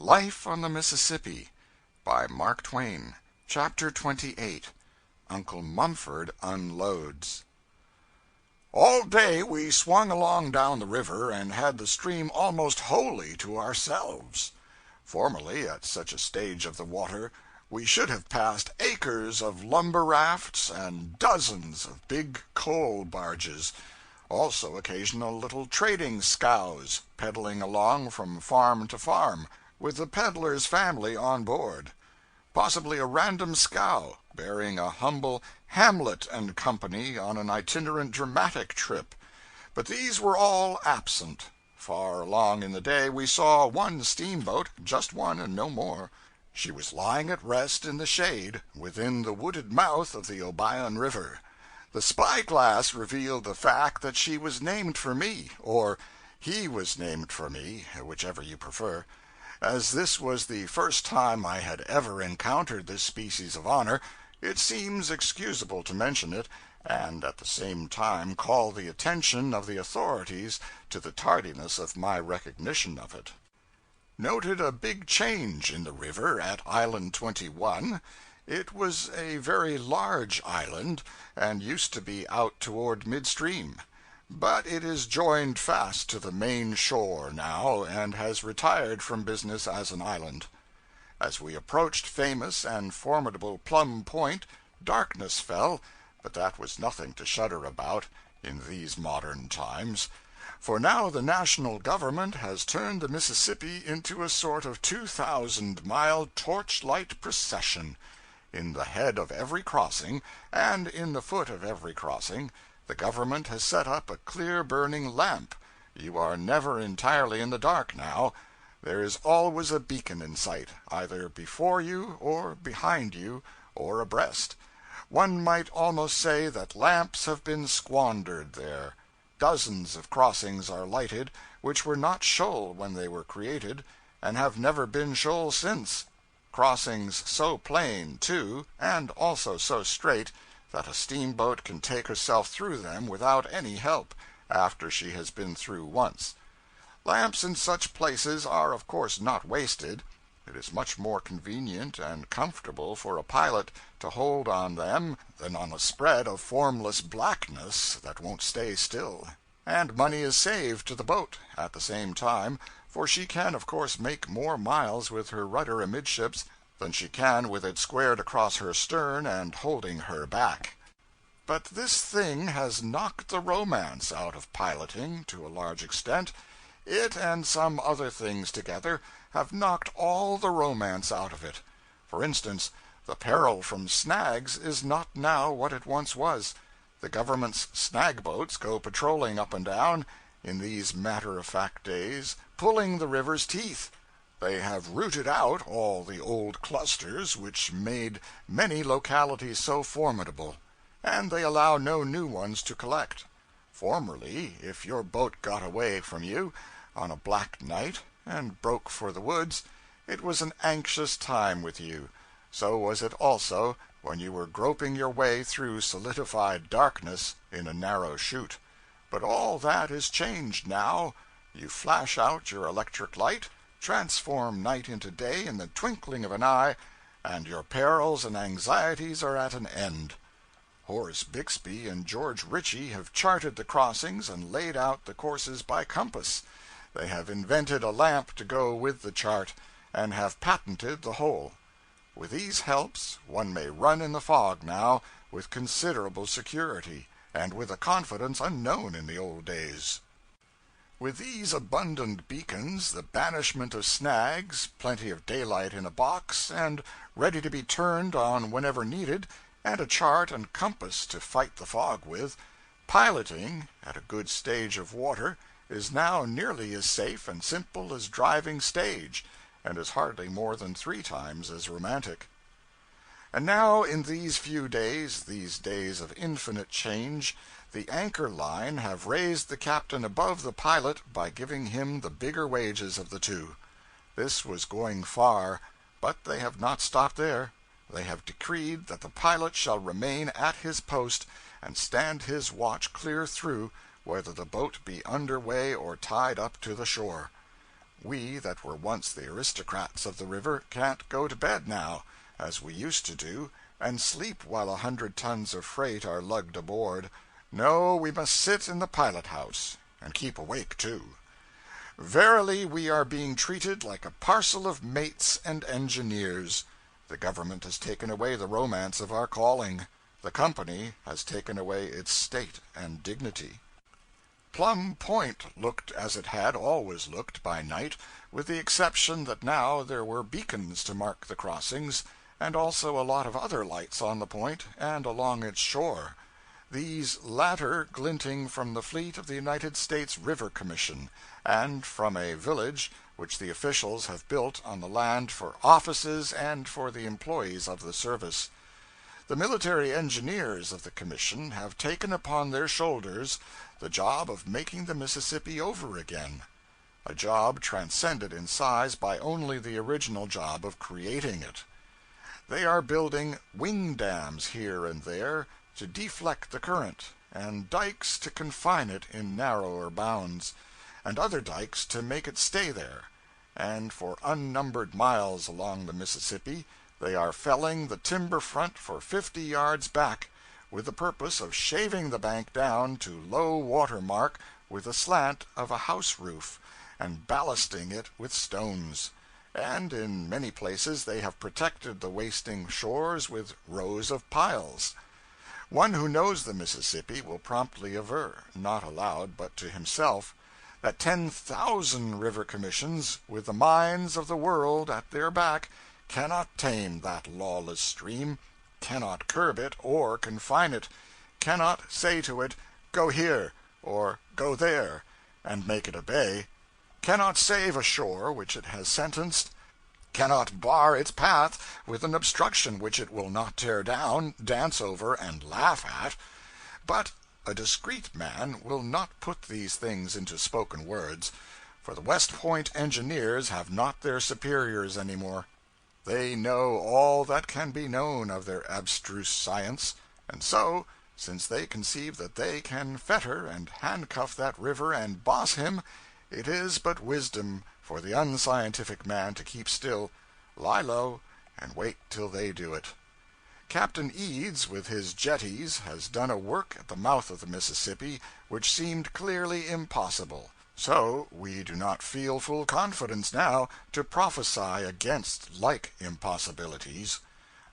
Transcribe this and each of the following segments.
Life on the Mississippi by Mark Twain. Chapter 28. Uncle Mumford Unloads. All day we swung along down the river and had the stream almost wholly to ourselves. Formerly, at such a stage of the water, we should have passed acres of lumber rafts and dozens of big coal barges, also occasional little trading scows pedaling along from farm to farm, with the peddler's family on board; possibly a random scow bearing a humble Hamlet and Company on an itinerant dramatic trip. But these were all absent. Far along in the day we saw one steamboat, just one and no more. She was lying at rest in the shade within the wooded mouth of the Obion River. The spy-glass revealed the fact that she was named for me, or he was named for me, whichever you prefer. As this was the first time I had ever encountered this species of honor, it seems excusable to mention it, and at the same time call the attention of the authorities to the tardiness of my recognition of it. Noted a big change in the river at Island 21. It was a very large island, and used to be out toward midstream. But it is joined fast to the main shore now, and has retired from business as an island. As we approached famous and formidable Plum Point, darkness fell, but that was nothing to shudder about in these modern times, for now the national government has turned the Mississippi into a sort of 2,000-mile torchlight procession. In the head of every crossing, and in the foot of every crossing, the government has set up a clear burning lamp. You are never entirely in the dark now. There is always a beacon in sight, either before you, or behind you, or abreast. One might almost say that lamps have been squandered there. Dozens of crossings are lighted which were not shoal when they were created, and have never been shoal since. Crossings so plain, too, and also so straight, that a steamboat can take herself through them without any help, after she has been through once. Lamps in such places are of course not wasted. It is much more convenient and comfortable for a pilot to hold on them than on a spread of formless blackness that won't stay still. And money is saved to the boat, at the same time, for she can of course make more miles with her rudder amidships than she can with it squared across her stern and holding her back. But this thing has knocked the romance out of piloting, to a large extent. It and some other things together have knocked all the romance out of it. For instance, the peril from snags is not now what it once was. The government's snag boats go patrolling up and down, in these matter-of-fact days, pulling the river's teeth. They have rooted out all the old clusters which made many localities so formidable, and they allow no new ones to collect. Formerly, if your boat got away from you on a black night and broke for the woods, it was an anxious time with you. So was it also when you were groping your way through solidified darkness in a narrow chute. But all that is changed now. You flash out your electric light, transform night into day in the twinkling of an eye, and your perils and anxieties are at an end. Horace Bixby and George Ritchie have charted the crossings and laid out the courses by compass. They have invented a lamp to go with the chart, and have patented the whole. With these helps, one may run in the fog now with considerable security, and with a confidence unknown in the old days. With these abundant beacons, the banishment of snags, plenty of daylight in a box, and ready to be turned on whenever needed, and a chart and compass to fight the fog with, piloting, at a good stage of water, is now nearly as safe and simple as driving stage, and is hardly more than 3 times as romantic. And now, in these few days, these days of infinite change, the anchor line have raised the captain above the pilot by giving him the bigger wages of the two. This was going far, but they have not stopped there. They have decreed that the pilot shall remain at his post and stand his watch clear through, whether the boat be under way or tied up to the shore. We that were once the aristocrats of the river can't go to bed now, as we used to do, and sleep while 100 tons of freight are lugged aboard. No, we must sit in the pilot house, and keep awake, too. Verily, we are being treated like a parcel of mates and engineers. The government has taken away the romance of our calling. The company has taken away its state and dignity. Plum Point looked as it had always looked by night, with the exception that now there were beacons to mark the crossings, and also a lot of other lights on the point and along its shore, these latter glinting from the fleet of the United States River Commission, and from a village which the officials have built on the land for offices and for the employees of the service. The military engineers of the commission have taken upon their shoulders the job of making the Mississippi over again, a job transcended in size by only the original job of creating it. They are building wing dams here and there to deflect the current, and dikes to confine it in narrower bounds, and other dikes to make it stay there, and for unnumbered miles along the Mississippi they are felling the timber front for 50 yards back, with the purpose of shaving the bank down to low water mark with a slant of a house roof, and ballasting it with stones. And in many places they have protected the wasting shores with rows of piles. One who knows the Mississippi will promptly aver, not aloud but to himself, that 10,000 river commissions, with the mines of the world at their back, cannot tame that lawless stream, cannot curb it or confine it, cannot say to it, go here, or go there, and make it obey, cannot save a shore which it has sentenced, cannot bar its path with an obstruction which it will not tear down, dance over, and laugh at. But a discreet man will not put these things into spoken words, for the West Point engineers have not their superiors any more. They know all that can be known of their abstruse science, and so, since they conceive that they can fetter and handcuff that river and boss him, it is but wisdom for the unscientific man to keep still, lie low, and wait till they do it. Captain Eads, with his jetties, has done a work at the mouth of the Mississippi which seemed clearly impossible. So we do not feel full confidence now to prophesy against like impossibilities.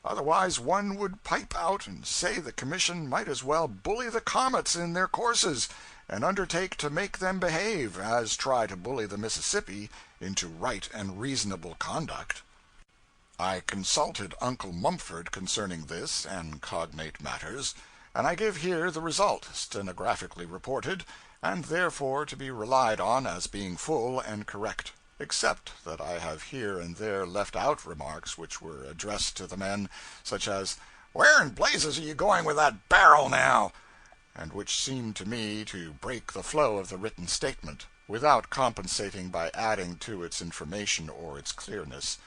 Otherwise one would pipe out and say the commission might as well bully the comets in their courses, and undertake to make them behave, as try to bully the Mississippi into right and reasonable conduct. I consulted Uncle Mumford concerning this and cognate matters, and I give here the result, stenographically reported, and therefore to be relied on as being full and correct, except that I have here and there left out remarks which were addressed to the men, such as, "Where in blazes are you going with that barrel now?" and which seemed to me to break the flow of the written statement, without compensating by adding to its information or its clearness.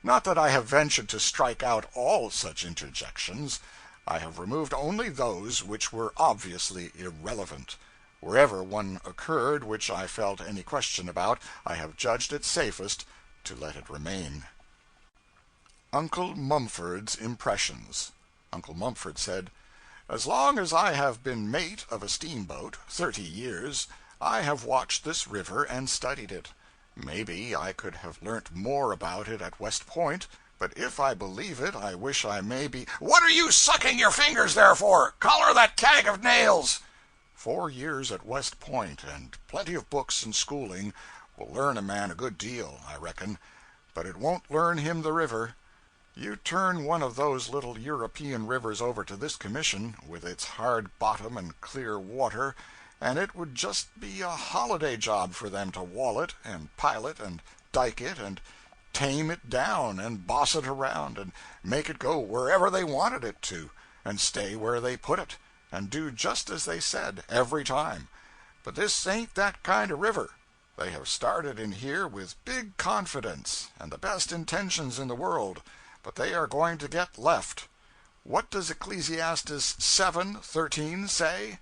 Not that I have ventured to strike out all such interjections. I have removed only those which were obviously irrelevant. Wherever one occurred which I felt any question about, I have judged it safest to let it remain. Uncle Mumford's Impressions. Uncle Mumford said, "As long as I have been mate of a steamboat, 30 years, I have watched this river and studied it. Maybe I could have learnt more about it at West Point, but if I believe it, I wish I may be—" "What are you sucking your fingers there for? Collar that kag of nails!" 4 years at West Point, and plenty of books and schooling, will learn a man a good deal, I reckon, but it won't learn him the river. You turn one of those little European rivers over to this commission, with its hard bottom and clear water, and it would just be a holiday job for them to wall it, and pilot, and dike it, and tame it down, and boss it around, and make it go wherever they wanted it to, and stay where they put it, and do just as they said, every time. But this ain't that kind of river. They have started in here with big confidence, and the best intentions in the world, but they are going to get left. What does Ecclesiastes 7:13 say?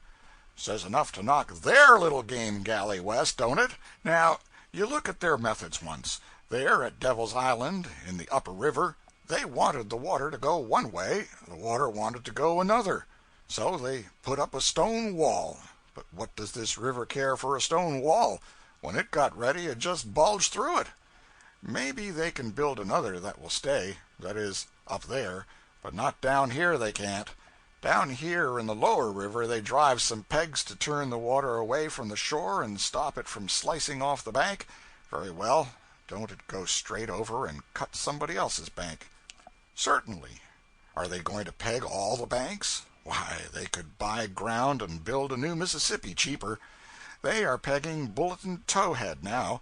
Says enough to knock their little game galley west, don't it? Now, You look at their methods once. There at Devil's Island, in the upper river, they wanted the water to go one way, the water wanted to go another. So they put up a stone wall. But what does this river care for a stone wall? When it got ready, it just bulged through it. Maybe they can build another that will stay, that is, up there, but not down here they can't. Down here in the lower river they drive some pegs to turn the water away from the shore and stop it from slicing off the bank. Very well, don't it go straight over and cut somebody else's bank? Certainly. Are they going to peg all the banks? Why, they could buy ground and build a new Mississippi cheaper. They are pegging Bulletin Towhead now.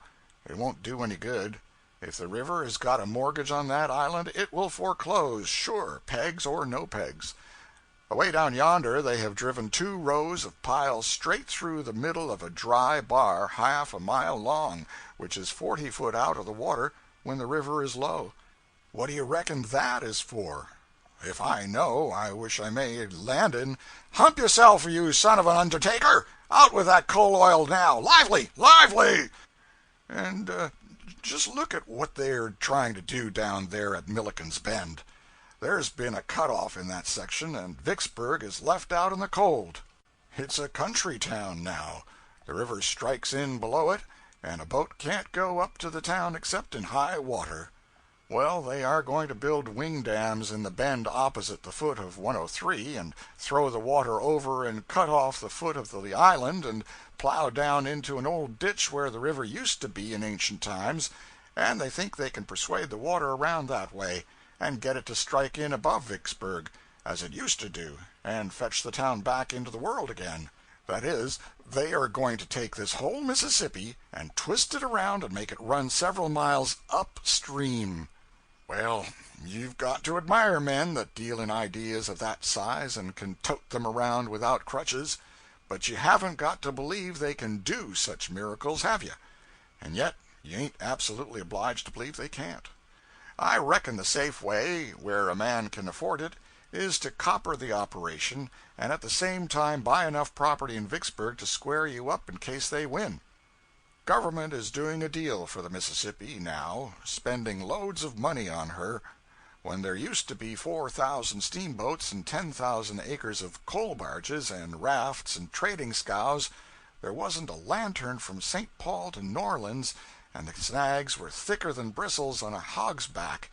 It won't do any good. If the river has got a mortgage on that island, it will foreclose, sure, pegs or no pegs. Away down yonder they have driven 2 rows of piles straight through the middle of a dry bar half a mile long, which is 40 foot out of the water when the river is low. What do you reckon that is for? If I know, I wish I may land in. Hump yourself, you son of an undertaker! Out with that coal oil now! Lively! Lively! And just look at what they're trying to do down there at Milliken's Bend. There's been a cut-off in that section, and Vicksburg is left out in the cold. It's a country town now. The river strikes in below it, and a boat can't go up to the town except in high water. Well, they are going to build wing dams in the bend opposite the foot of 103, and throw the water over and cut off the foot of the island, and plow down into an old ditch where the river used to be in ancient times, and they think they can persuade the water around that way, and get it to strike in above Vicksburg, as it used to do, and fetch the town back into the world again. That is, they are going to take this whole Mississippi and twist it around and make it run several miles upstream. Well, you've got to admire men that deal in ideas of that size and can tote them around without crutches, but you haven't got to believe they can do such miracles, have you? And yet, you ain't absolutely obliged to believe they can't. I reckon the safe way, where a man can afford it, is to copper the operation, and at the same time buy enough property in Vicksburg to square you up in case they win. Government is doing a deal for the Mississippi now, spending loads of money on her. When there used to be 4,000 steamboats and 10,000 acres of coal barges and rafts and trading scows, there wasn't a lantern from St. Paul to New Orleans, and the snags were thicker than bristles on a hog's back.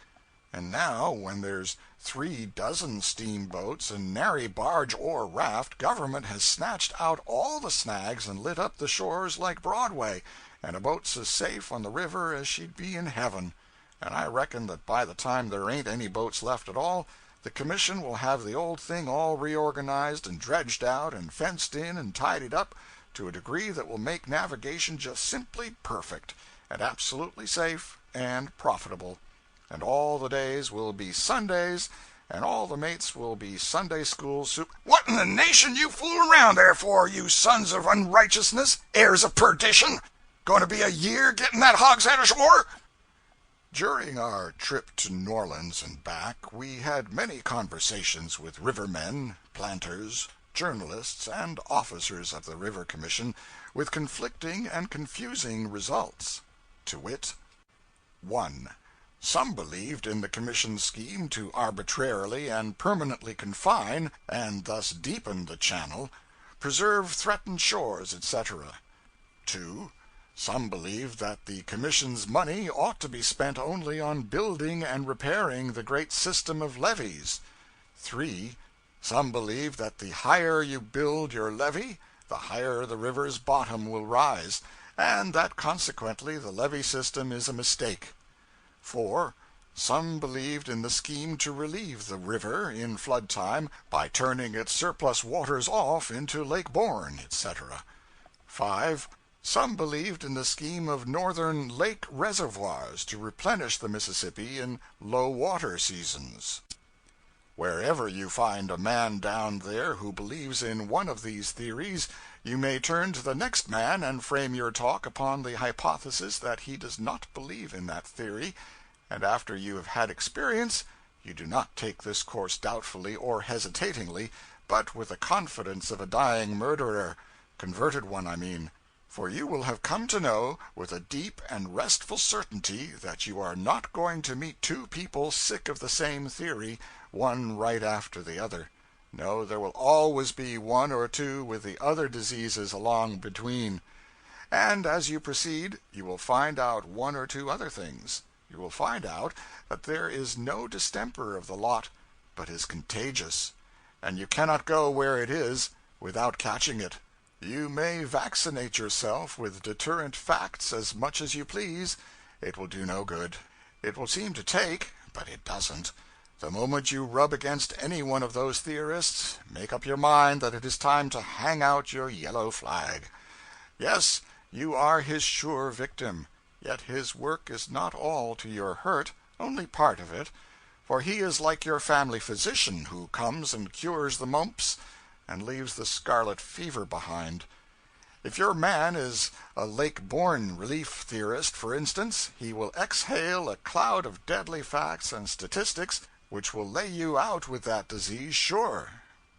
And now, when there's 36 steamboats and nary barge or raft, government has snatched out all the snags and lit up the shores like Broadway, and a boat's as safe on the river as she'd be in heaven. And I reckon that by the time there ain't any boats left at all, the commission will have the old thing all reorganized and dredged out and fenced in and tidied up to a degree that will make navigation just simply perfect, and absolutely safe and profitable. And all the days will be Sundays, and all the mates will be Sunday school soup. What in the nation you fooling around there for, you sons of unrighteousness, heirs of perdition? Going to be a year getting that hogshead ashore? During our trip to New Orleans and back, we had many conversations with rivermen, planters, journalists, and officers of the River Commission, with conflicting and confusing results. To wit, 1. Some believed in the Commission's scheme to arbitrarily and permanently confine, and thus deepen the channel, preserve threatened shores, etc. 2. Some believed that the Commission's money ought to be spent only on building and repairing the great system of levees. 3. Some believed that the higher you build your levee, the higher the river's bottom will rise, and that consequently the levee system is a mistake. 4. Some believed in the scheme to relieve the river in flood time by turning its surplus waters off into Lake Borgne, etc. 5. Some believed in the scheme of northern lake reservoirs to replenish the Mississippi in low water seasons. Wherever you find a man down there who believes in one of these theories, you may turn to the next man and frame your talk upon the hypothesis that he does not believe in that theory, and after you have had experience, you do not take this course doubtfully or hesitatingly, but with the confidence of a dying murderer, converted one, I mean. For you will have come to know, with a deep and restful certainty, that you are not going to meet two people sick of the same theory, one right after the other. No, there will always be one or two with the other diseases along between. And as you proceed, you will find out one or two other things. You will find out that there is no distemper of the lot but is contagious, and you cannot go where it is without catching it. You may vaccinate yourself with deterrent facts as much as you please. It will do no good. It will seem to take, but it doesn't. The moment you rub against any one of those theorists, make up your mind that it is time to hang out your yellow flag. Yes, you are his sure victim, yet his work is not all to your hurt, only part of it, for he is like your family physician, who comes and cures the mumps and leaves the scarlet fever behind. If your man is a lake-born relief theorist, for instance, he will exhale a cloud of deadly facts and statistics which will lay you out with that disease, sure.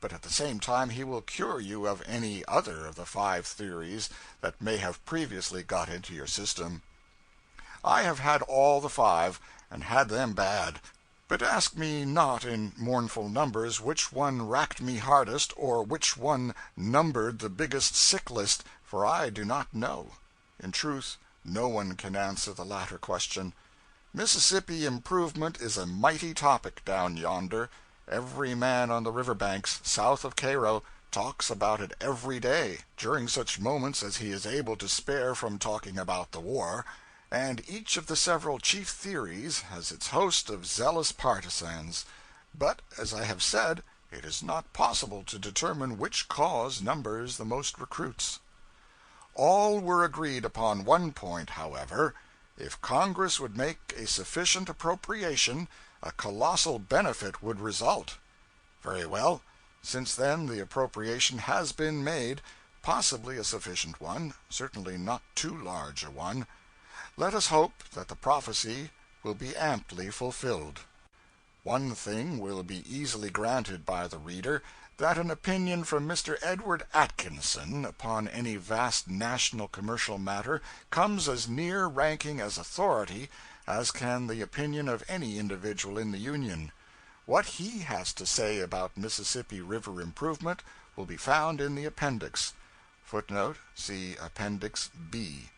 But at the same time he will cure you of any other of the 5 theories that may have previously got into your system. I have had all the 5, and had them bad. But ask me not in mournful numbers which one racked me hardest, or which one numbered the biggest sick list, for I do not know. In truth, no one can answer the latter question. Mississippi improvement is a mighty topic down yonder. Every man on the river banks, south of Cairo, talks about it every day, during such moments as he is able to spare from talking about the war, and each of the several chief theories has its host of zealous partisans. But, as I have said, it is not possible to determine which cause numbers the most recruits. All were agreed upon one point, however. If Congress would make a sufficient appropriation, a colossal benefit would result. Very well. Since then the appropriation has been made, possibly a sufficient one, certainly not too large a one. Let us hope that the prophecy will be amply fulfilled. One thing will be easily granted by the reader, that an opinion from Mr. Edward Atkinson upon any vast national commercial matter comes as near ranking as authority as can the opinion of any individual in the Union. What he has to say about Mississippi River improvement will be found in the appendix. Footnote: see Appendix B.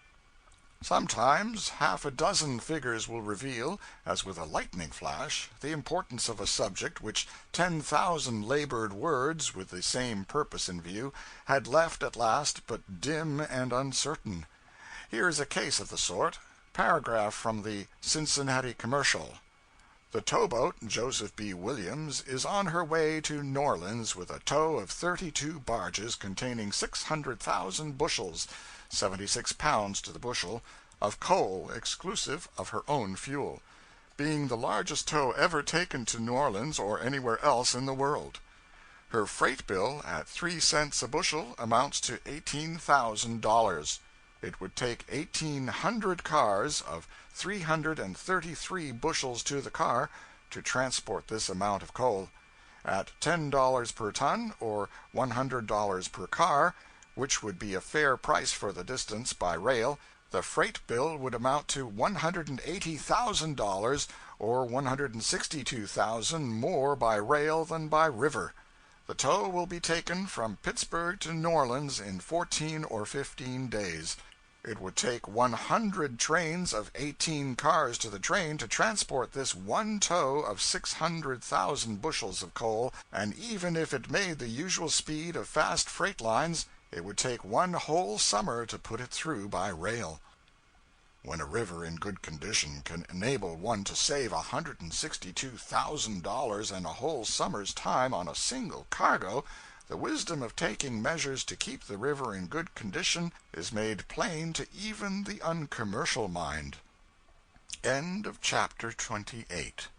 Sometimes half a dozen figures will reveal, as with a lightning flash, the importance of a subject which 10,000 labored words, with the same purpose in view, had left at last but dim and uncertain. Here is a case of the sort. Paragraph from the Cincinnati Commercial. The towboat Joseph B. Williams is on her way to New Orleans with a tow of 32 barges containing 600,000 bushels, 76 pounds to the bushel, of coal exclusive of her own fuel, being the largest tow ever taken to New Orleans or anywhere else in the world. Her freight bill at 3 cents a bushel amounts to $18,000. It would take 1,800 cars of 333 bushels to the car to transport this amount of coal. At $10 per ton, or $100 per car, which would be a fair price for the distance by rail, the freight bill would amount to $180,000, or $162,000 more by rail than by river. The tow will be taken from Pittsburgh to New Orleans in 14 or 15 days. It would take 100 trains of 18 cars to the train to transport this one tow of 600,000 bushels of coal, and even if it made the usual speed of fast freight lines, it would take one whole summer to put it through by rail. When a river in good condition can enable one to save $162,000 and a whole summer's time on a single cargo, the wisdom of taking measures to keep the river in good condition is made plain to even the uncommercial mind. End of chapter 28.